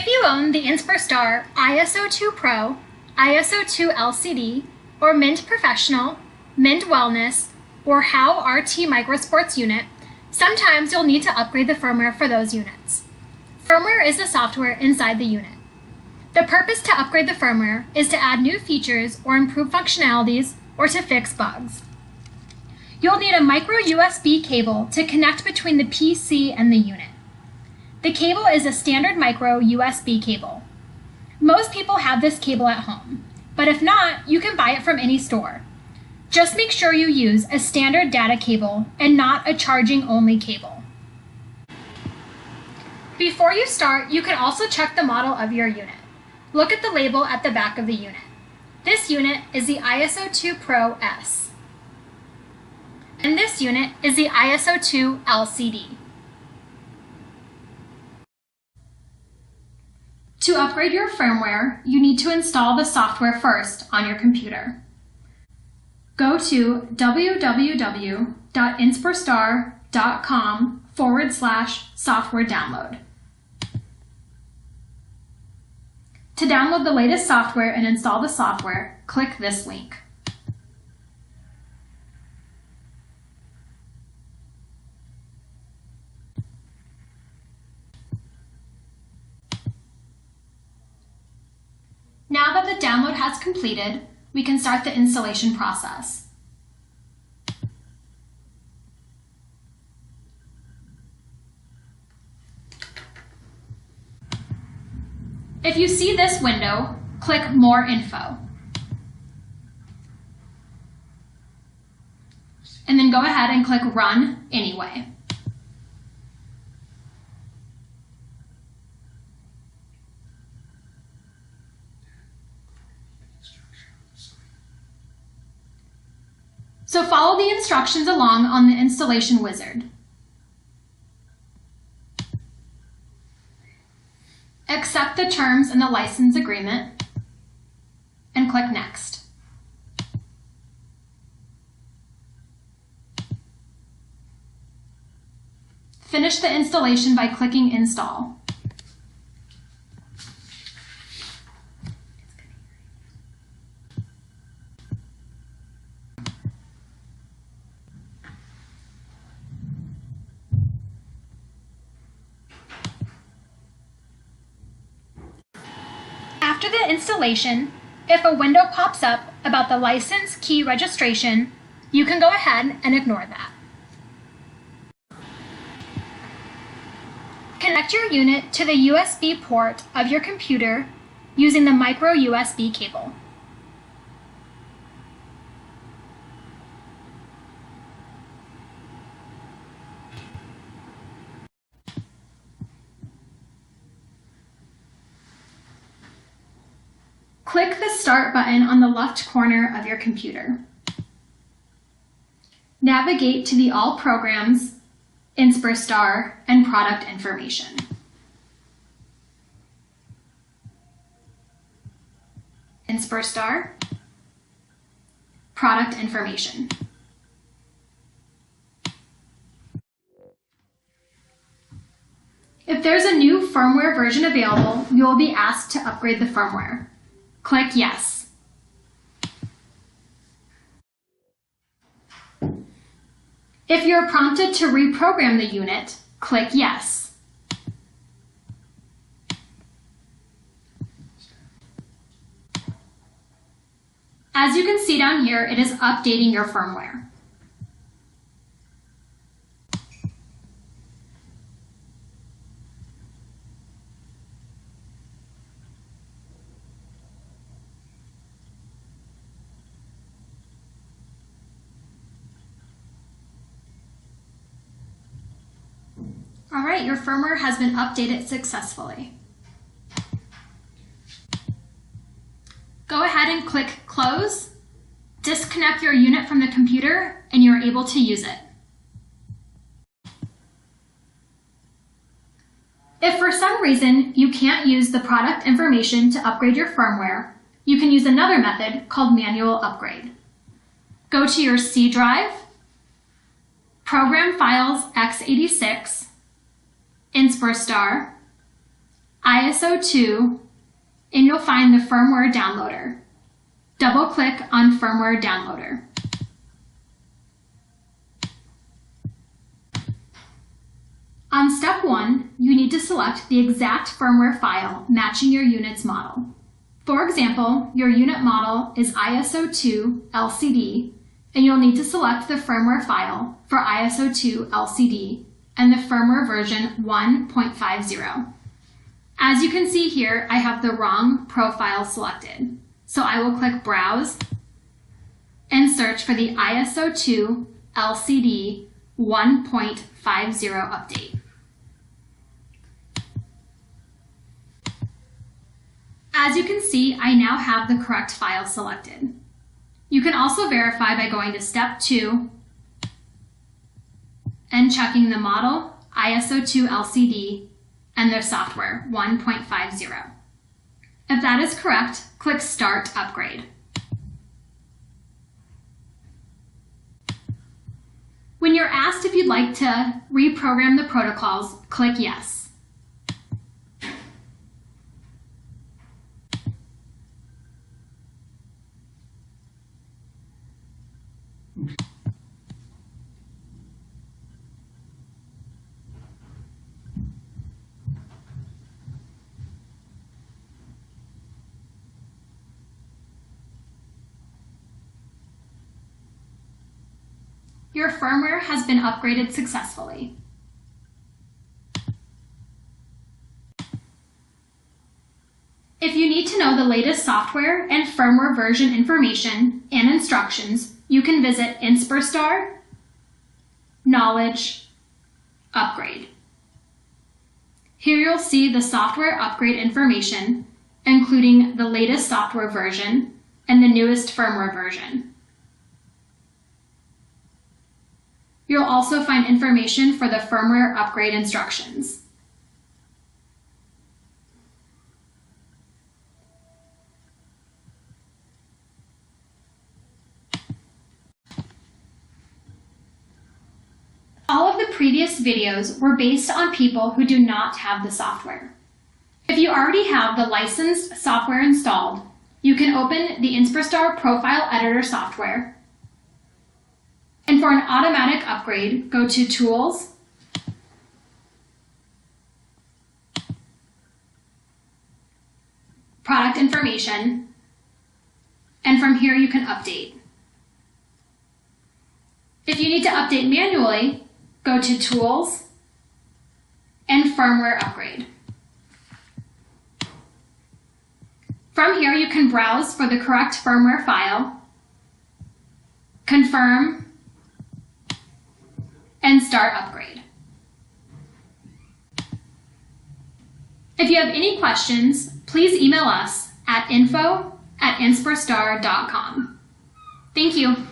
If you own the inspirstar ISO2 Pro, ISO2 LCD, or Mint Professional, Mint Wellness, or HOW RT Microsports unit, sometimes you'll need to upgrade the firmware for those units. Firmware is the software inside the unit. The purpose to upgrade the firmware is to add new features or improve functionalities or to fix bugs. You'll need a micro USB cable to connect between the PC and the unit. The cable is a standard micro USB cable. Most people have this cable at home, but if not, you can buy it from any store. Just make sure you use a standard data cable and not a charging-only cable. Before you start, you can also check the model of your unit. Look at the label at the back of the unit. This unit is the ISO2 Pro S. And this unit is the ISO2 LCD. To upgrade your firmware, you need to install the software first on your computer. Go to www.inspirstar.com/software download. To download the latest software and install the software, click this link. Now that the download has completed, we can start the installation process. If you see this window, click More Info. And then go ahead and click Run Anyway. So follow the instructions along on the installation wizard. Accept the terms in the license agreement and click Next. Finish the installation by clicking Install. After the installation, if a window pops up about the license key registration, you can go ahead and ignore that. Connect your unit to the USB port of your computer using the micro USB cable. Click the Start button on the left corner of your computer. Navigate to the All Programs, inspirstar, and Product Information. inspirstar, Product Information. If there's a new firmware version available, you will be asked to upgrade the firmware. Click Yes. If you're prompted to reprogram the unit, click Yes. As you can see down here, it is updating your firmware. All right, your firmware has been updated successfully. Go ahead and click Close, disconnect your unit from the computer, and you're able to use it. If for some reason you can't use the product information to upgrade your firmware, you can use another method called manual upgrade. Go to your C drive, Program Files x86, inspirstar, ISO 2, and you'll find the Firmware Downloader. Double-click on Firmware Downloader. On step 1, you need to select the exact firmware file matching your unit's model. For example, your unit model is ISO 2 LCD, and you'll need to select the firmware file for ISO 2 LCD and the firmware version 1.50. As you can see here, I have the wrong profile selected. So I will click Browse and search for the ISO 2 LCD 1.50 update. As you can see, I now have the correct file selected. You can also verify by going to step 2 and checking the model, ISO 2 LCD, and their software 1.50. If that is correct, click Start Upgrade. When you're asked if you'd like to reprogram the protocols, click Yes. Your firmware has been upgraded successfully. If you need to know the latest software and firmware version information and instructions, you can visit inspirstar, Knowledge, Upgrade. Here you'll see the software upgrade information, including the latest software version and the newest firmware version. You'll also find information for the firmware upgrade instructions. All of the previous videos were based on people who do not have the software. If you already have the licensed software installed, you can open the inspirstar Profile Editor software. And for an automatic upgrade, go to Tools, Product Information, and from here you can update. If you need to update manually, go to Tools and Firmware Upgrade. From here you can browse for the correct firmware file, confirm, and start upgrade. If you have any questions, please email us at info@inspirstar.com. Thank you.